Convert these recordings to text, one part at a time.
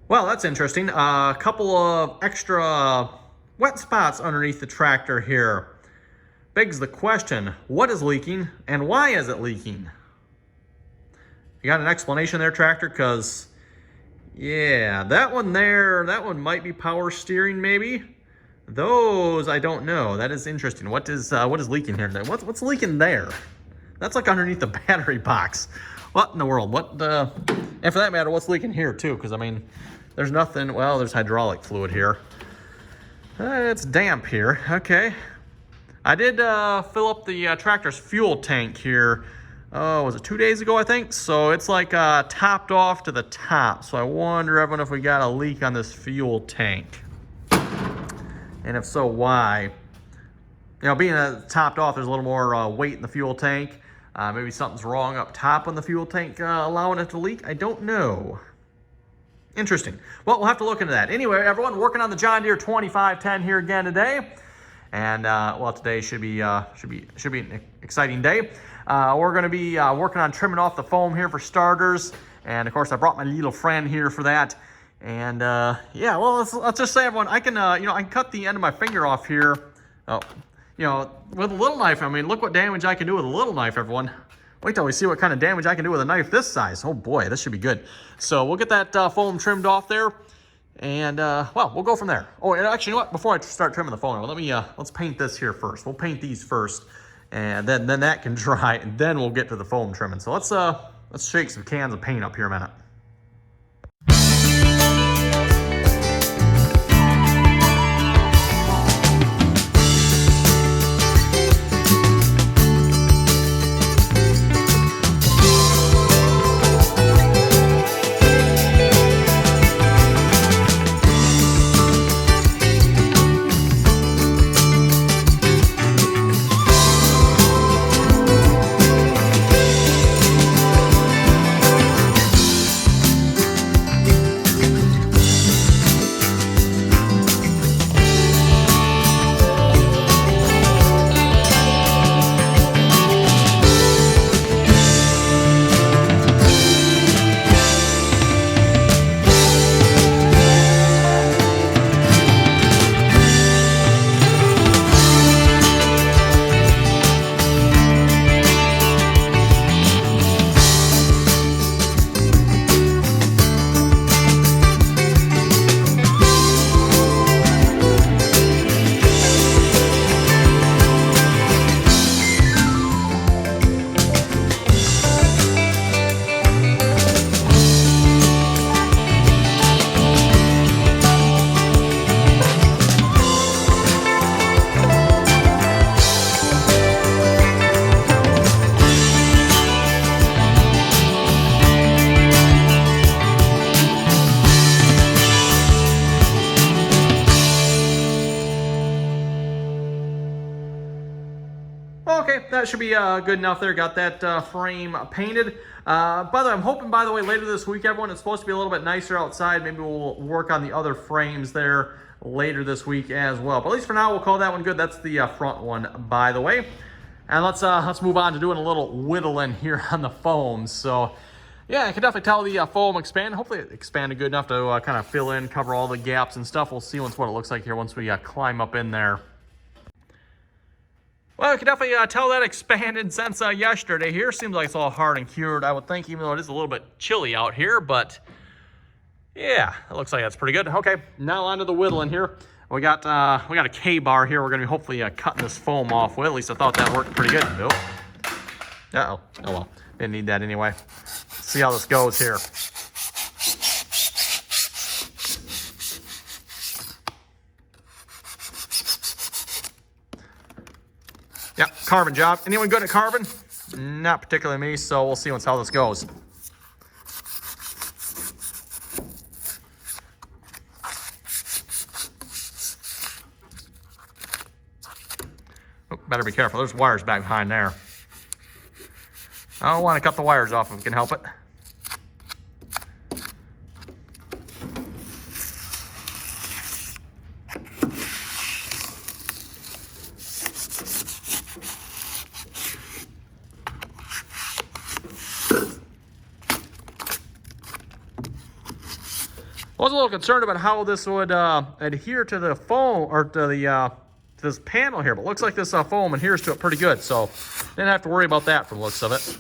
Well, that's interesting. A couple of extra wet spots underneath the tractor here. Begs the question, what is leaking and why is it leaking? You got an explanation there, tractor? Because, yeah, that one there, that one might be power steering maybe. Those, I don't know. That is interesting. What is leaking here? What's leaking there? That's like underneath the battery box. What in the world? And for that matter, what's leaking here too? Because I mean, there's nothing, well, there's hydraulic fluid here. It's damp here, okay. I did fill up the tractor's fuel tank here, was it 2 days ago, I think? So it's like topped off to the top. So I wonder, everyone, if we got a leak on this fuel tank. And if so, why? You know, being topped off, there's a little more weight in the fuel tank. Maybe something's wrong up top on the fuel tank allowing it to leak. I don't know. Interesting. Well, we'll have to look into that. Anyway, everyone, working on the John Deere 2510 here again today. And, well, today should be an exciting day. We're going to be working on trimming off the foam here for starters. And, of course, I brought my little friend here for that. And, yeah, well, let's just say, everyone, I can, you know, I can cut the end of my finger off here. Oh, you know, with a little knife. I mean, look what damage I can do with a little knife, everyone. Wait till we see what kind of damage I can do with a knife this size. Oh boy, this should be good. So we'll get that foam trimmed off there, and well, we'll go from there. Oh, and actually, you know what? Before I start trimming the foam, let me let's paint this here first. We'll paint these first, and then that can dry, and then we'll get to the foam trimming. So let's shake some cans of paint up here a minute. Okay, that should be good enough there. Got that frame painted. By the way, I'm hoping, by the way, later this week, everyone, it's supposed to be a little bit nicer outside. Maybe we'll work on the other frames there later this week as well. But at least for now, we'll call that one good. That's the front one, by the way. And let's move on to doing a little whittling here on the foam. So, yeah, I can definitely tell the foam expanded. Hopefully it expanded good enough to kind of fill in, cover all the gaps and stuff. We'll see what it looks like here once we climb up in there. Well, I can definitely tell that expanded since yesterday here. Seems like it's all hard and cured, I would think, even though it is a little bit chilly out here. But, yeah, it looks like that's pretty good. Okay, now on to the whittling here. We got a K-bar here we're going to be hopefully cutting this foam off with. At least I thought that worked pretty good. Nope. Uh-oh. Oh, well. Didn't need that anyway. Let's see how this goes here. Yep, carbon job. Anyone good at carbon? Not particularly me, so we'll see how this goes. Oh, better be careful. There's wires back behind there. I don't want to cut the wires off if we can help it. I was a little concerned about how this would adhere to the foam, or to the to this panel here, but looks like this foam adheres to it pretty good, so didn't have to worry about that from the looks of it.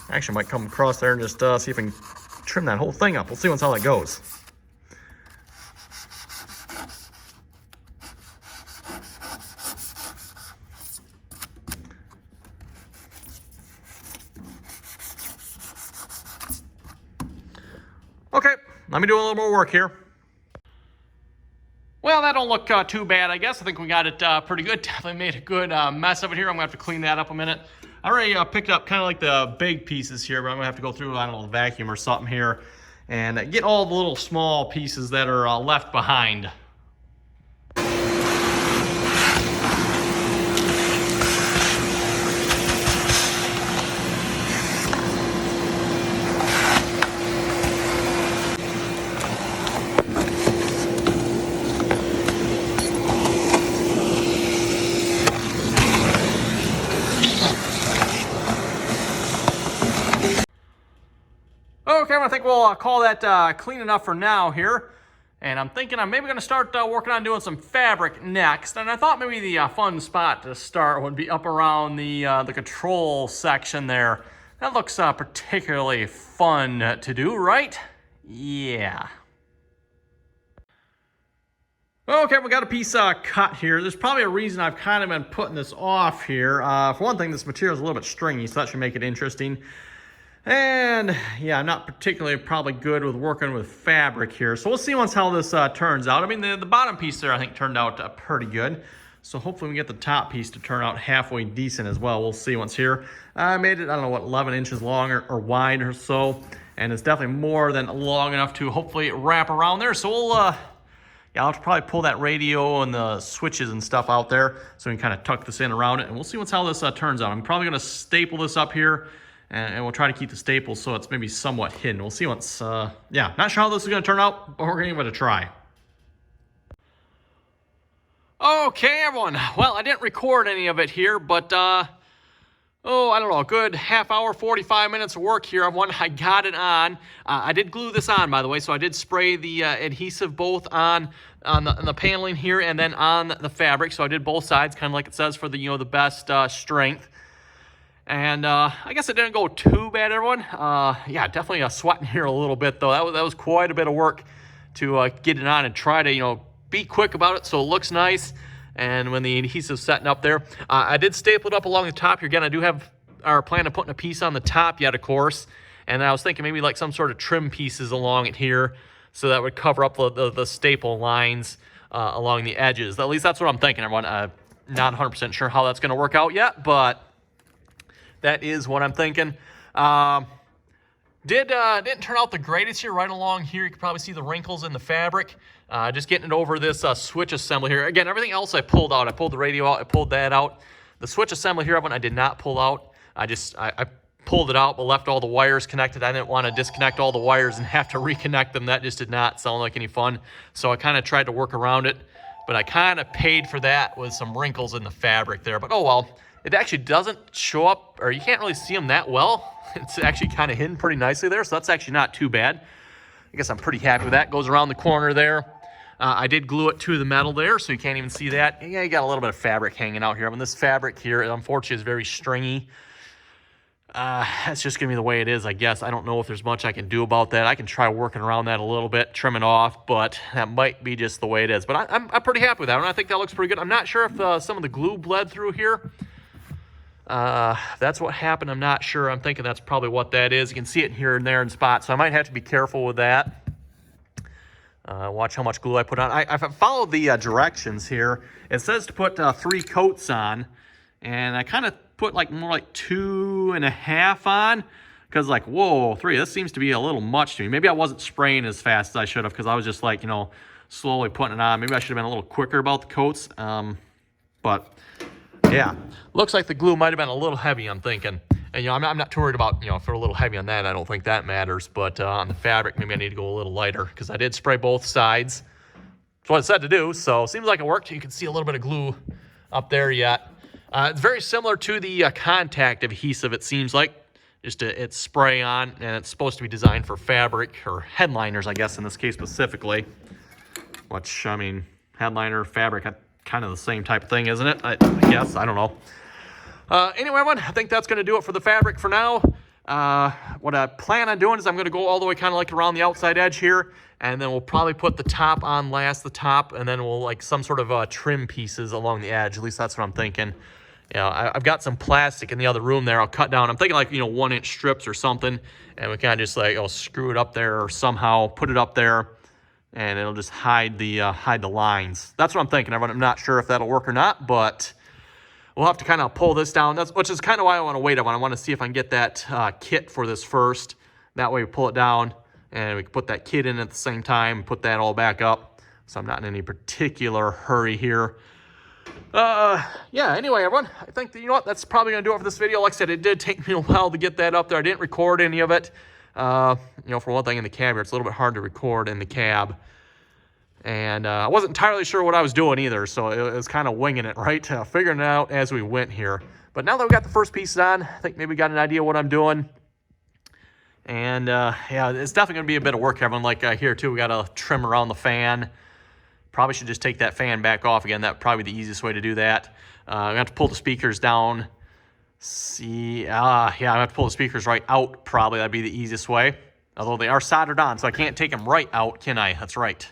Actually, might come across there and just see if I can trim that whole thing up. We'll see how that goes. Okay, let me do a little more work here. Well, that don't look too bad, I guess. I think we got it pretty good. Definitely made a good mess of it here. I'm going to have to clean that up a minute. I already picked up kind of like the big pieces here, but I'm going to have to go through, I don't know, the vacuum or something here and get all the little small pieces that are left behind. Okay, I think we'll call that clean enough for now here. And I'm thinking I'm maybe going to start working on doing some fabric next. And I thought maybe the fun spot to start would be up around the control section there. That looks particularly fun to do, right? Yeah. Okay, we got a piece cut here. There's probably a reason I've kind of been putting this off here. For one thing, this material is a little bit stringy, so that should make it interesting. And yeah, I'm not particularly probably good with working with fabric here. So we'll see how this turns out. I mean, the bottom piece there I think turned out pretty good. So hopefully we get the top piece to turn out halfway decent as well. We'll see once here. I made it, I don't know what, 11 inches long or wide or so. And it's definitely more than long enough to hopefully wrap around there. So we'll, yeah, I'll have to probably pull that radio and the switches and stuff out there so we can kind of tuck this in around it. And we'll see how this turns out. I'm probably going to staple this up here. And we'll try to keep the staples so it's maybe somewhat hidden. We'll see what's, yeah, not sure how this is going to turn out, but we're going to give it a try. Okay, everyone. Well, I didn't record any of it here, but, I don't know, a good half hour, 45 minutes of work here. I got it on. I did glue this on, by the way, so I did spray the adhesive both on the paneling here and then on the fabric. So I did both sides, kind of like it says, for the, the best strength. And I guess it didn't go too bad, everyone. Yeah, definitely sweating here a little bit, though. That was quite a bit of work to get it on and try to, be quick about it so it looks nice. And when the adhesive's setting up there, I did staple it up along the top here. Again, I do have our plan of putting a piece on the top yet, of course. And I was thinking maybe like some sort of trim pieces along it here so that would cover up the staple lines along the edges. At least that's what I'm thinking, everyone. Not 100% sure how that's going to work out yet, but that is what I'm thinking. Didn't turn out the greatest here. Right along here, you can probably see the wrinkles in the fabric. Just getting it over this switch assembly here. Again, everything else I pulled out. I pulled the radio out. I pulled that out. The switch assembly here, I did not pull out. I pulled it out, but left all the wires connected. I didn't want to disconnect all the wires and have to reconnect them. That just did not sound like any fun. So I kind of tried to work around it, but I kind of paid for that with some wrinkles in the fabric there. But oh well. It actually doesn't show up, or you can't really see them that well. It's actually kind of hidden pretty nicely there, so that's actually not too bad. I guess I'm pretty happy with that. Goes around the corner there. I did glue it to the metal there, so you can't even see that. Yeah, you got a little bit of fabric hanging out here. I mean, this fabric here, unfortunately, is very stringy. That's just going to be the way it is, I guess. I don't know if there's much I can do about that. I can try working around that a little bit, trim it off, but that might be just the way it is. But I'm pretty happy with that one. I think that looks pretty good. I'm not sure if some of the glue bled through here. That's what happened. I'm not sure. I'm thinking that's probably what that is. You can see it here and there in spots, so I might have to be careful with that. Watch how much glue I put on. I followed the directions here. It says to put 3 coats on, and I kind of put more like 2.5 on, because whoa, 3, this seems to be a little much to me. Maybe I wasn't spraying as fast as I should have, because I was just slowly putting it on. Maybe I should have been a little quicker about the coats. But yeah, looks like the glue might have been a little heavy, I'm thinking. And, I'm not too worried about, if they're a little heavy on that, I don't think that matters. But on the fabric, maybe I need to go a little lighter because I did spray both sides. That's what it said to do, so seems like it worked. You can see a little bit of glue up there yet. It's very similar to the contact adhesive, it seems like. It's spray on, and it's supposed to be designed for fabric, or headliners, I guess, in this case specifically. Which, I mean, headliner, fabric, kind of the same type of thing, isn't it? I guess, I don't know. Anyway, everyone, I think that's going to do it for the fabric for now. What I plan on doing is I'm going to go all the way kind of like around the outside edge here, and then we'll probably put the top on last, the top, and then we'll like some sort of trim pieces along the edge. At least that's what I'm thinking. I've got some plastic in the other room there. I'll cut down. I'm thinking like, 1-inch strips or something, and we kind of just like, screw it up there or somehow put it up there, and it'll just hide the lines. That's what I'm thinking, everyone. I'm not sure if that'll work or not, but we'll have to kind of pull this down, which is kind of why I want to wait. I want to see if I can get that kit for this first. That way we pull it down, and we can put that kit in at the same time, put that all back up. So I'm not in any particular hurry here. Yeah, anyway, everyone, I think that, that's probably going to do it for this video. Like I said, it did take me a while to get that up there. I didn't record any of it. For one thing, in the cab here, it's a little bit hard to record in the cab. And I wasn't entirely sure what I was doing either, so it was kind of winging it, right? Figuring it out as we went here. But now that we got the first piece on, I think maybe we got an idea what I'm doing. And yeah, it's definitely going to be a bit of work, everyone. Like here, too, we got to trim around the fan. Probably should just take that fan back off again. That would probably be the easiest way to do that. I have to pull the speakers down. Yeah, I have to pull the speakers right out, probably. That'd be the easiest way. Although they are soldered on, so I can't take them right out, can I? That's right.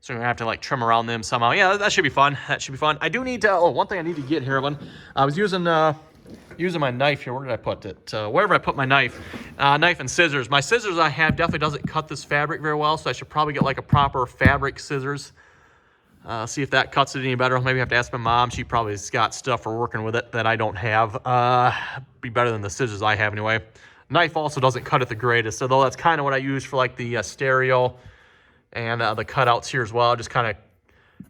So I'm going to have to like trim around them somehow. Yeah, that should be fun. That should be fun. I do need to, one thing I need to get here, everyone. I was using my knife here. Where did I put it? Wherever I put my knife. Knife and scissors. My scissors I have definitely doesn't cut this fabric very well, so I should probably get like a proper fabric scissors. See if that cuts it any better. Maybe I have to ask my mom. She probably's got stuff for working with it that I don't have. Be better than the scissors I have anyway. Knife also doesn't cut it the greatest, although that's kind of what I use for like the stereo and the cutouts here as well. Just kind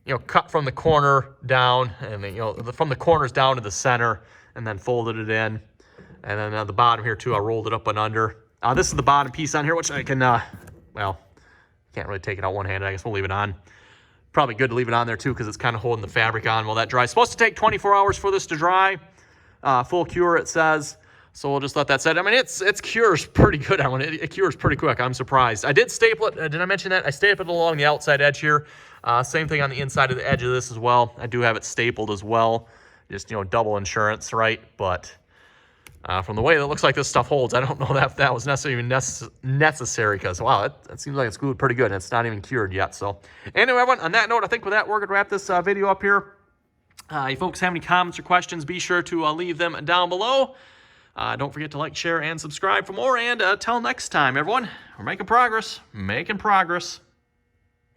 of, cut from the corner down, and then, from the corners down to the center, and then folded it in. And then the bottom here too, I rolled it up and under. This is the bottom piece on here, which I can, well, can't really take it out one-handed. I guess we'll leave it on. Probably good to leave it on there too, because it's kind of holding the fabric on while that dries. It's supposed to take 24 hours for this to dry. Full cure, it says. So we'll just let that set. I mean, it cures pretty good. It cures pretty quick. I'm surprised. I did staple it. Did I mention that? I stapled it along the outside edge here. Same thing on the inside of the edge of this as well. I do have it stapled as well. Just, double insurance, right? But from the way that it looks like this stuff holds, I don't know if that was necessarily even necessary, because, wow, that seems like it's glued pretty good, and it's not even cured yet. So anyway, everyone, on that note, I think with that, we're going to wrap this video up here. If you folks have any comments or questions, be sure to leave them down below. Don't forget to like, share, and subscribe for more. And until next time, everyone, we're making progress. Making progress.